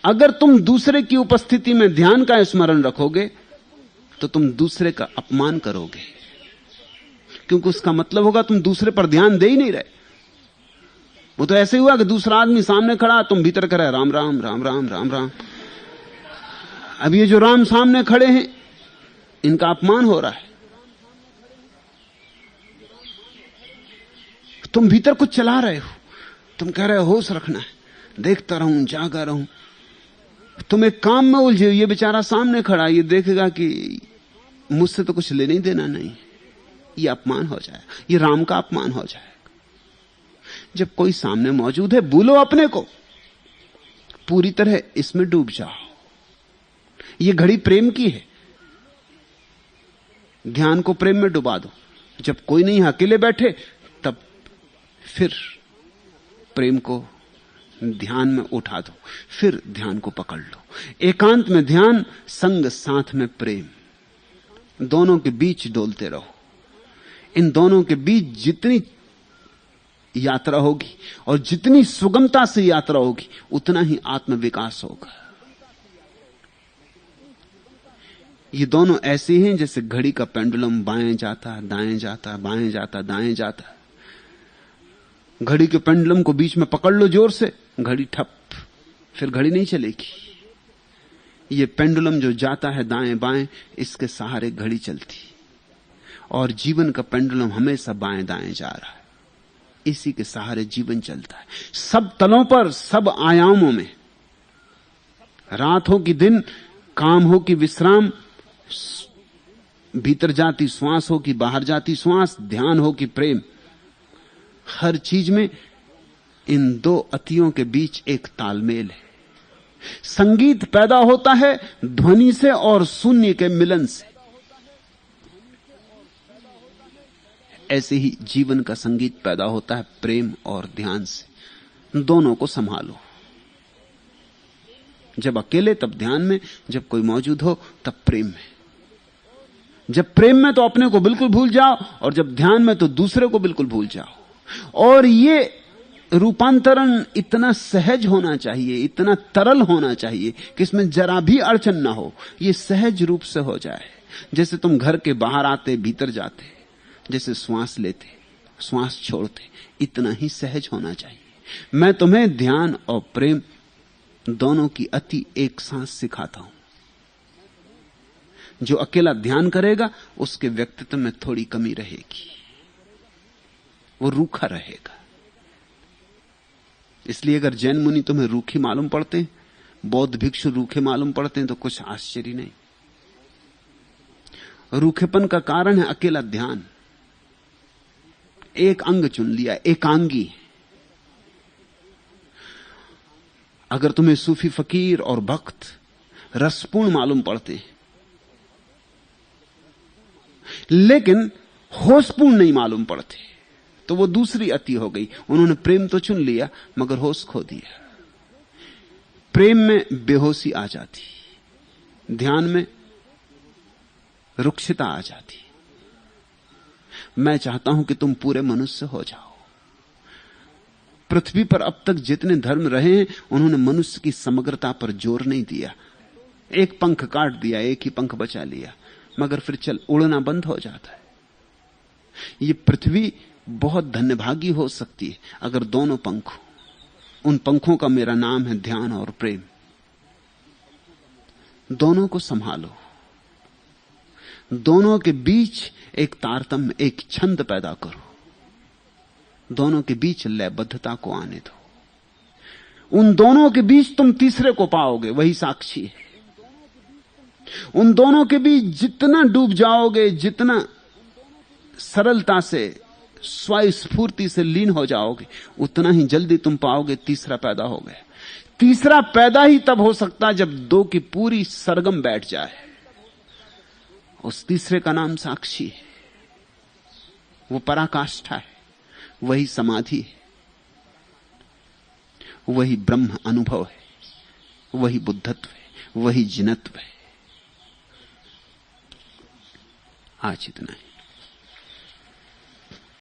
अगर तुम दूसरे की उपस्थिति में ध्यान का स्मरण रखोगे तो तुम दूसरे का अपमान करोगे, क्योंकि उसका मतलब होगा तुम दूसरे पर ध्यान दे ही नहीं रहे। वो तो ऐसे हुआ कि दूसरा आदमी सामने खड़ा, तुम भीतर कह रहे राम राम राम राम राम राम। अब ये जो राम सामने खड़े हैं इनका अपमान हो रहा है। तुम भीतर कुछ चला रहे हो, तुम कह रहे हो होश रखना है, देखता रहूं, जागा रहूं। तुम एक काम में उलझे हो, ये बेचारा सामने खड़ा, ये देखेगा कि मुझसे तो कुछ लेने ही देना नहीं, ये अपमान हो जाए, ये राम का अपमान हो जाएगा। जब कोई सामने मौजूद है, भूलो अपने को, पूरी तरह इसमें डूब जाओ। ये घड़ी प्रेम की है, ध्यान को प्रेम में डुबा दो। जब कोई नहीं, अकेले बैठे, तब फिर प्रेम को ध्यान में उठा दो, फिर ध्यान को पकड़ लो। एकांत में ध्यान, संग साथ में प्रेम, दोनों के बीच डोलते रहो। इन दोनों के बीच जितनी यात्रा होगी और जितनी सुगमता से यात्रा होगी, उतना ही आत्म विकास होगा। ये दोनों ऐसे हैं जैसे घड़ी का पेंडुलम बाएं जाता, दाएं जाता, बाएं जाता, दाएं जाता। घड़ी के पेंडुलम को बीच में पकड़ लो जोर से, घड़ी ठप, फिर घड़ी नहीं चलेगी। ये पेंडुलम जो जाता है दाएं बाएं, इसके सहारे घड़ी चलती। और जीवन का पेंडुलम हमेशा बाएं दाएं जा रहा है, इसी के सहारे जीवन चलता है। सब तलों पर, सब आयामों में, रात हो कि दिन, काम हो कि विश्राम, भीतर जाती श्वास हो कि बाहर जाती श्वास, ध्यान हो कि प्रेम, हर चीज में इन दो अतियों के बीच एक तालमेल है। संगीत पैदा होता है ध्वनि से और शून्य के मिलन से। ऐसे ही जीवन का संगीत पैदा होता है प्रेम और ध्यान से। दोनों को संभालो, जब अकेले तब ध्यान में, जब कोई मौजूद हो तब प्रेम में। जब प्रेम में तो अपने को बिल्कुल भूल जाओ, और जब ध्यान में तो दूसरे को बिल्कुल भूल जाओ। और ये रूपांतरण इतना सहज होना चाहिए, इतना तरल होना चाहिए कि इसमें जरा भी अड़चन ना हो। ये सहज रूप से हो जाए, जैसे तुम घर के बाहर आते, भीतर जाते, जैसे श्वास लेते, श्वास छोड़ते, इतना ही सहज होना चाहिए। मैं तुम्हें ध्यान और प्रेम दोनों की अति एक साथ सिखाता हूं। जो अकेला ध्यान करेगा उसके व्यक्तित्व में थोड़ी कमी रहेगी, वो रूखा रहेगा। इसलिए अगर जैन मुनि तुम्हें रूखी मालूम पड़ते हैं, बौद्ध भिक्षु रूखे मालूम पड़ते हैं, तो कुछ आश्चर्य नहीं। रूखेपन का कारण है अकेला ध्यान। एक अंग चुन लिया, एकांगी। अगर तुम्हें सूफी फकीर और भक्त रसपूर्ण मालूम पड़ते हैं, लेकिन होशपूर्ण नहीं मालूम पड़ते, तो वो दूसरी अति हो गई। उन्होंने प्रेम तो चुन लिया मगर होश खो दिया। प्रेम में बेहोशी आ जाती, ध्यान में रुक्षता आ जाती। मैं चाहता हूं कि तुम पूरे मनुष्य हो जाओ। पृथ्वी पर अब तक जितने धर्म रहे हैं, उन्होंने मनुष्य की समग्रता पर जोर नहीं दिया। एक पंख काट दिया, एक ही पंख बचा लिया, मगर फिर चल उड़ना बंद हो जाता है। ये पृथ्वी बहुत धन्यभागी हो सकती है अगर दोनों पंख हो। उन पंखों का मेरा नाम है ध्यान और प्रेम। दोनों को संभालो, दोनों के बीच एक तारतम्य, एक छंद पैदा करो, दोनों के बीच लयबद्धता को आने दो। उन दोनों के बीच तुम तीसरे को पाओगे, वही साक्षी है। उन दोनों के बीच जितना डूब जाओगे, जितना सरलता से, स्वस्फूर्ति से लीन हो जाओगे, उतना ही जल्दी तुम पाओगे तीसरा पैदा हो गया। तीसरा पैदा ही तब हो सकता जब दो की पूरी सरगम बैठ जाए। उस तीसरे का नाम साक्षी है, वो पराकाष्ठा है, वही समाधि है, वही ब्रह्म अनुभव है, वही बुद्धत्व है, वही जिनत्व है। आज इतना है।